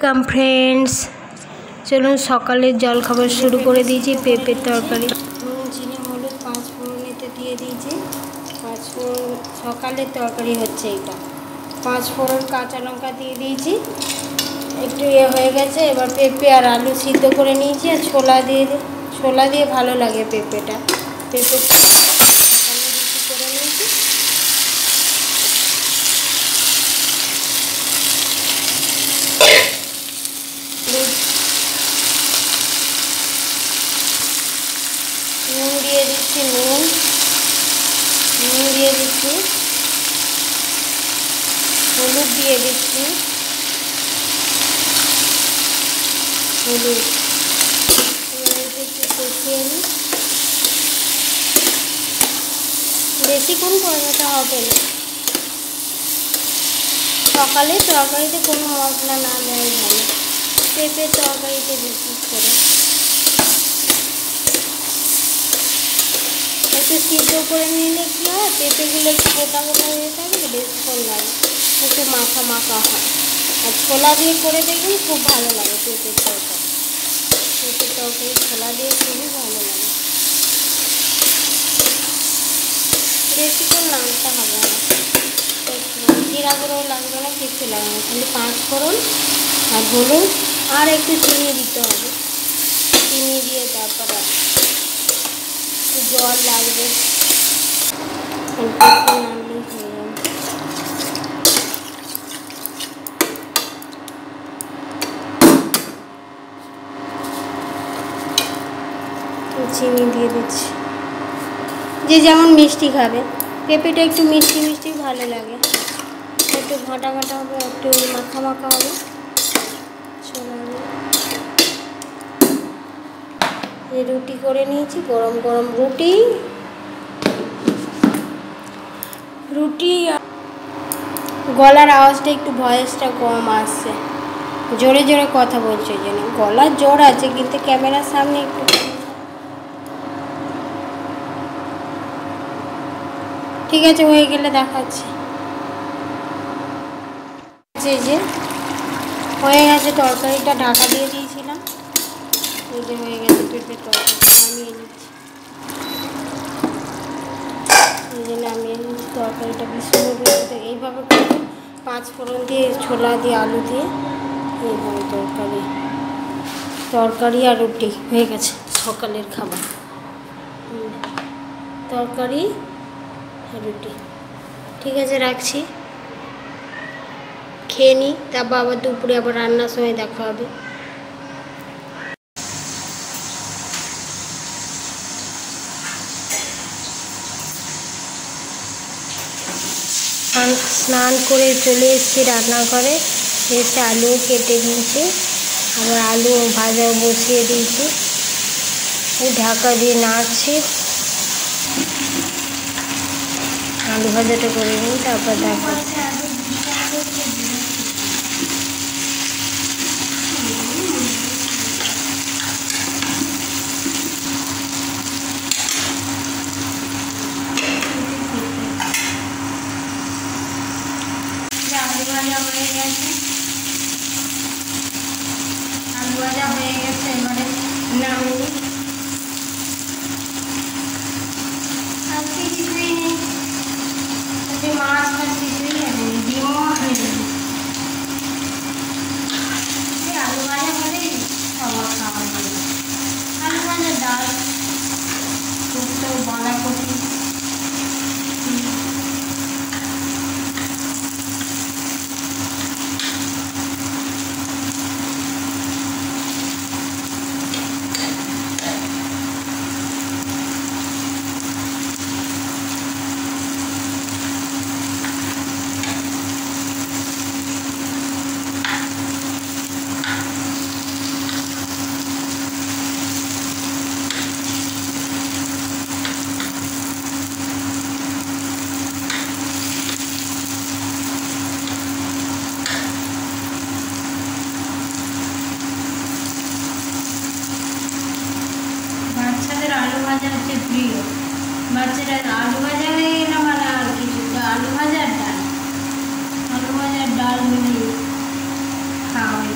Welcome friends, চলুন সকালের জল খাবার শুরু করে দিয়েছি। পেঁপের তরকারি, নুন চিনি হলুদ 5 ফোড়নেতে দিয়ে দিয়েছি। 5 ফোড়ন সকালের তরকারি হচ্ছে এটা। 5 ফোড়ন কাঁচা লঙ্কা দিয়ে দিয়েছি, একটু হয়ে গেছে। এবার পেঁপে আর আলু সিদ্ধ করে নিয়েছি আর ছোলা দিয়ে ভালো লাগে পেঁপে সকালে রুটি করে নিয়েছি। নুন দিয়ে দিচ্ছি, নুন দিয়ে দিচ্ছি, হলুদ দিয়ে দিচ্ছি, হলুদ একটু কষিয়ে নিই। বেশিক্ষণ কষাতে হবে না, সকালে তরকারিতে কোনো মশলা না দেওয়াই ভালো, পেঁপের তরকারিতে বিশেষ করে। একটু সিদ্ধ করে নিলে কী হয়, পেঁপেগুলো একটু গোটা গোটা হয়ে থাকে, বেশিক্ষণ লাগে, একটু মাখা মাখা হয়। আর ছোলা দিয়ে করে দেখুন, খুব ভালো লাগে পেঁপের তরকারি। ছোলা দিয়ে খুবই ভালো লাগে। বেশিক্ষণ নাড়তে হবে না, জিরা গুঁড়োও লাগবে না, কিছু লাগবে না, খালি 5 ফোড়ন আর হলুদ আর একটু চিনি দিতে হবে। চিনি দিয়ে তারপরে জল লাগবে, নাড়লেই হয়ে যাবে। চিনি দিয়ে দিচ্ছি, যে যেমন মিষ্টি খাবে। পেঁপেটা একটু মিষ্টি মিষ্টি ভালো লাগে, একটু ঘাঁটা ঘাঁটা হবে, একটু মাখা মাখা হবে। এই রুটি করে নিয়েছি, গরম গরম রুটি। গলার আওয়াজটা একটু, ভয়েসটা কম আসছে, জোরে জোরে কথা বলছে, ওই জন্য। গলার জোর আছে কিন্তু ক্যামেরার সামনে একটু। ঠিক আছে, হয়ে গেলে দেখাচ্ছি। যে হয়ে গেছে তরকারিটা, ঢাকা দিয়ে দিয়েছিলাম, এই যে হয়ে গেছে পেঁপের তরকারি। নামিয়ে নিচ্ছি, এই যে নামিয়ে নিচ্ছি তরকারিটা। বিষ্ণু এইভাবে করে 5 ফোড়ন দিয়ে, ছোলা দিয়ে, আলু দিয়ে এইভাবে তরকারি আর রুটি হয়ে গেছে সকালের খাবার। তরকারি আর রুটি, ঠিক আছে, রাখছি, খেয়ে নিই, তারপর আবার দুপুরে আবার রান্নার সময় দেখা হবে। স্নান করে চলে এসেছি রান্নাঘরে, এসে আলু কেটে দিয়েছি, আবার আলু ভাজা বসিয়ে দিয়েছি, ঢাকা দিয়ে নাড়ছি। আলু ভাজাটা করে নিই, তারপর দেখাচ্ছি। আলু ভাজা হয়ে গেছে, এবারে নামিয়ে আর কিছুই নেই, মাছ আর কিছুই নেই, ডিমও হয়ে যাবে। আলু ভাজা হলেই সবার খাবার হবে। আলু ভাজা, ডাল, শুক্তো, বাঁধাকপি। আলু ভাজা হচ্ছে প্রিয়, বাচ্চারা আলু ভাজা হয়ে গেলে মানে আর কিছু, আলু ভাজার ডাল মিলিয়ে খাওয়া হয়ে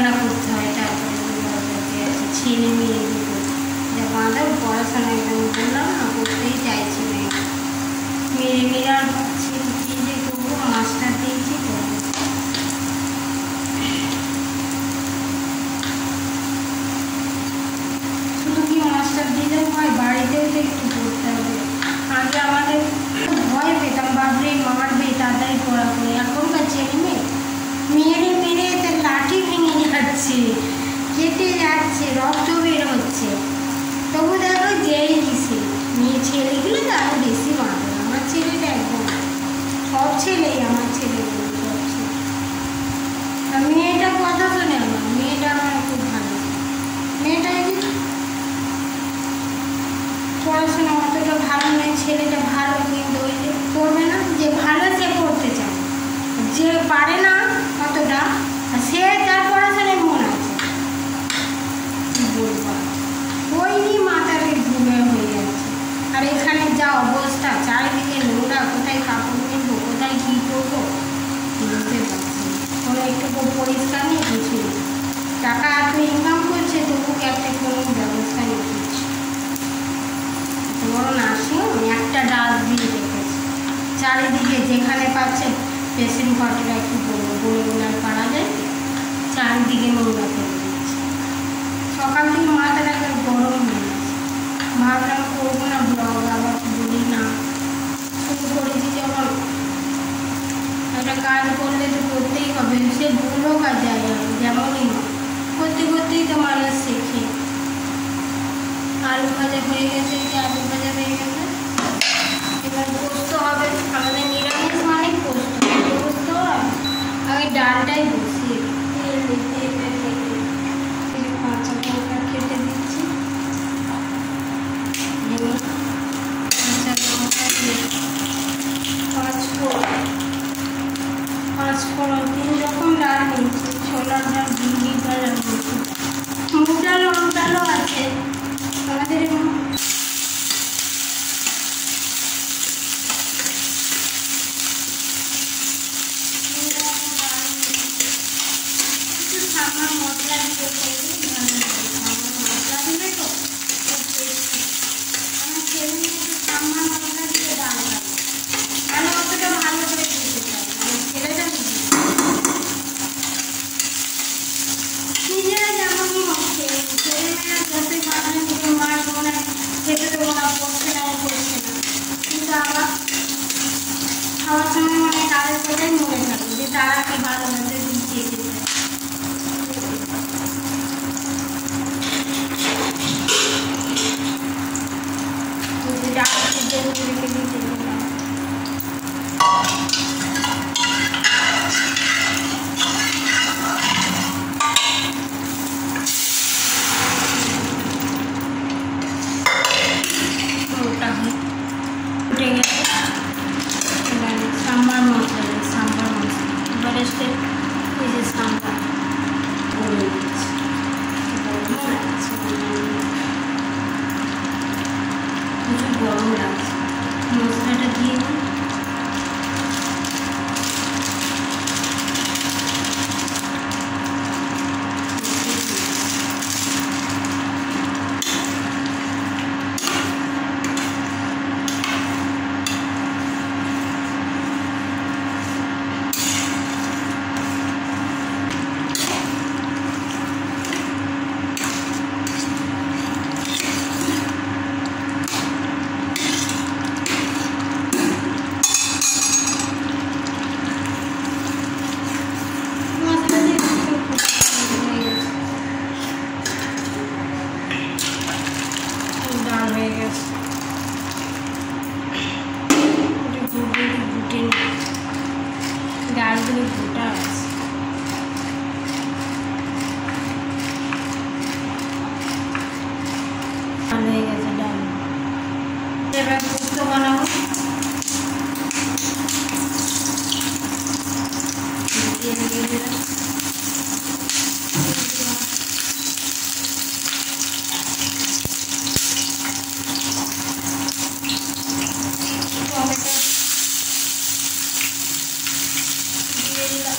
রান্না করতে হয়, তারপরে ছেলে মেয়ে দুটো যা বাঁধা পড়াশোনা একদম বললাম না, করতেই চাইছি না, মেরে মেরে আর পাচ্ছি যে তবুও মাছটা দিয়েছি তো। শুধু কি মাছটা দিলেও হয়, বাড়িতেও তো একটু করতে হবে। আগে আমাদের ভয় পেতাম, বাবরে মারবে তাড়াতাড়ি পড়া করে। এখনকার ছেলে মেয়ে মেরে মেরে তার লাঠি ভেঙে যাচ্ছে, কেটে যাচ্ছে, রক্ত বের হচ্ছে, তবু দেখো যেই দিছে। মেয়ে ছেলেগুলো তো আরও বেশি মারবে। আমার ছেলেটা একদম, সব ছেলেই আমার ছেলেগুলো, সব ছেলে। আর মেয়েটা কথা শোনে আমার, মেয়েটা আমার খুব ভালো। মেয়েটা পড়াশোনা অতটা ভালো নয়, ছেলেটা ভালো, কিন্তু ওই যে করবে না, যে ভালো সে করতে চায়, যে পারে না অতটা সে তার পড়াশোনায় মন আছে, কী বলবো, ওই নিয়ে মাথাটা ঘুরে হয়ে যাচ্ছে। আর এখানে যা অবস্থা, চারিদিকে নোংরা, কোথায় কাপড় কিনবো, কোথায় কী করবো বুঝতে পারছি। কোনো একটু পরিষ্কার নেই, কিছুই টাকা এত ইনকাম করছে তবু একটা কোনো ব্যবস্থা নেই কিছু। বড় নার্সিংহোম একটা ডাস্টবিন রেখেছে, চারিদিকে যেখানে পাচ্ছে পেশেন্ট পার্টিরা একটু বলে বলে আর পারা যায়, চারিদিকে নোংরা করে দিচ্ছে। সকাল থেকে মাথাটা একবার গরম হয়ে গেছে, ভাবলাম করবো না ব্লগ, আবার বলি না, শুরু করেছি যখন একটা কাজ করলে তো করতেই হবে, সে ভুলও কাজ যায় যেমনই করতে করতেই তো মানুষ শেখে। আলু ভাজা হয়ে গেছে, আলু ভাজা হয়ে গেছে, এবার পোস্ত হবে। আমাদের নিরামিষ মানে পোস্ত আগে ডালটাই বসিয়ে তেল দিয়ে কাঁচা লঙ্কা কেটে দিচ্ছি, কাঁচা লঙ্কা দিয়ে পাঁচফোড়ন 3 রকম ডাল নিয়েছি, ছোলার ডাল, বিউলির ডাল আর মুগ ডাল, অন্য ডালও আছে আমাদের। সামান্য মশলা দিয়ে করলে মশলা দিলে তো আমার ছেলে মেয়ে তো সামান্য মশলা দিয়ে ডাল খাবে, আমি অতটা ভালো করে খেতে চাই, আমার ছেলেটা নিজেরা যেমনই হচ্ছে, ছেলেমেয়েরা যতই বানায় নিজের মার মনে খেতে দেবো না, করছে না, করছে না, কিন্তু আবার খাওয়ার সময় মানে তাদের কথাই মনে থাকে যে তারা কি ভালোভাবে দিচ্ছে খেতে। সাম্বার মশলা, এবারে এই যে সাম্বার প্রচুর গরম লাগছে, মশলাটা দিয়ে দিই। ডালগুলো গোটা আছে, ভালো হয়ে গেছে ডাল। এবার পোস্ত বানাবো, দিয়ে দিলাম টমেটো, দিয়ে দিলাম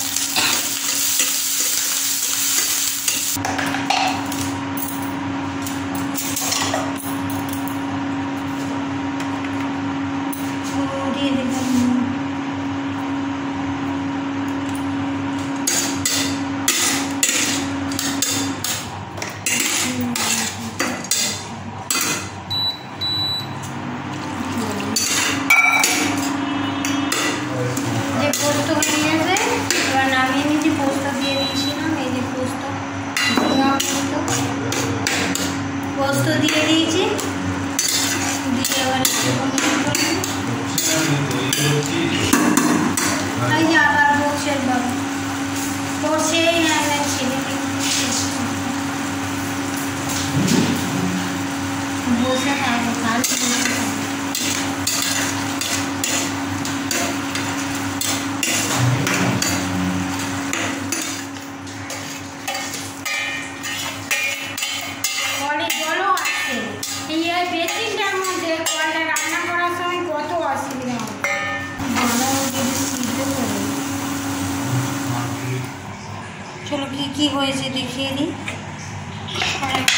কি হয়েছে দেখিয়ে দিই,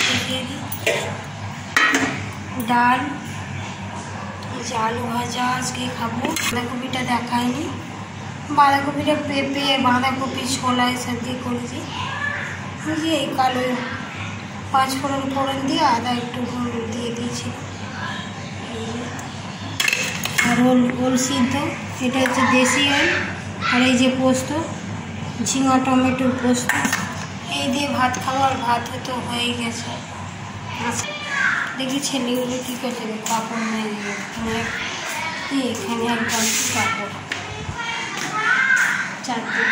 দেখিয়ে দিই। ডাল, এই যে আলু ভাজা আজকে খাবো। বাঁধাকপিটা দেখায়নি, বাঁধাকপিটা পেঁপে বাঁধাকপি ছোলা এসব দিয়ে করেছি। বুঝলি এই কালো 5 ফোড়ন দিয়ে আদা একটু দিয়ে দিয়েছি। আর ওল সিদ্ধ, এটা হচ্ছে দেশি ওল। আর এই যে পোস্ত, ঝিঙা টমেটোর পোস্ত, এই দিয়ে ভাত খাবো। আর ভাত হয়তো হয়ে গেছে। আচ্ছা দেখি ছেলেগুলো কী করছে, কাপড় নিয়ে এখানে আর বাড়ছি কাপড় 4টে।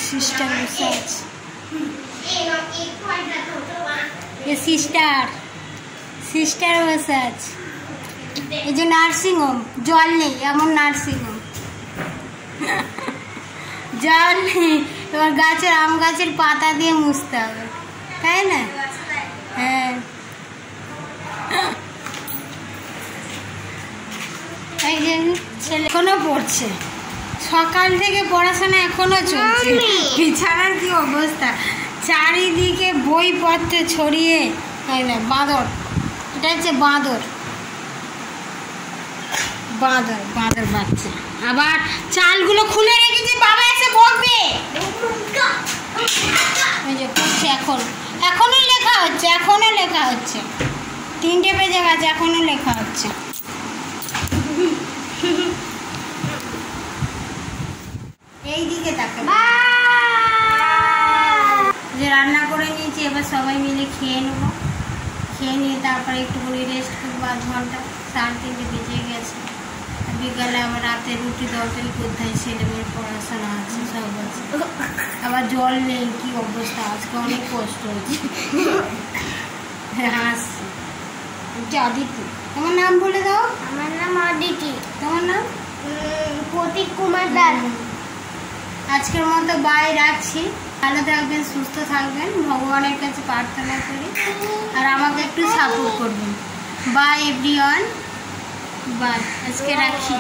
সিস্টার বসে আছে, সিস্টার বসে আছে। এই যে নার্সিংহোম, জল নেই, এমন নার্সিংহোম জল নেই। তোমার গাছের আম গাছের পাতা দিয়ে মুছতে হবে, তাই না? হ্যাঁ, এই যে ছেলে এখনো পড়ছে, সকাল থেকে পড়াশোনা এখনো চলছে। বিছানার কি অবস্থা, চারিদিকে বইপত্র ছড়িয়ে। বাঁদর, এটা হচ্ছে বাঁদর বাচ্চা। আবার চালগুলো খুলে রেখেছি, বাবা এসে বকবে। এই যে করছে, এখনো লেখা হচ্ছে, 3টে বেজে গেছে, এখনো লেখা হচ্ছে। এই দিকে তাকে যে রান্না করে নিয়েছি, এবার সবাই মিলে খেয়ে নেবো। খেয়ে নিয়ে তারপরে একটুখানি রেস্ট করবো, 8 ঘন্টা। 3:30 বেজে গেছে। বিকালে আবার রাতে রুটি তরকারি করতে হয়, ছেলেমেয়ের পড়াশোনা আছে, সব আছে। আবার জল নেই, কি অবস্থা, আজকে অনেক কষ্ট হচ্ছে। হাসছি। অদিতি, তোমার নাম বলে দাও। আমার নাম অদিতি। তোমার নাম? প্রতীক কুমার দাস। আজকের মতো বাই, রাখছি। ভালো থাকবেন, সুস্থ থাকবেন, ভগবানের কাছে প্রার্থনা করি। আর আমাকে একটু সাপোর্ট করবেন। Bye everyone, bye. আজকে রাখি।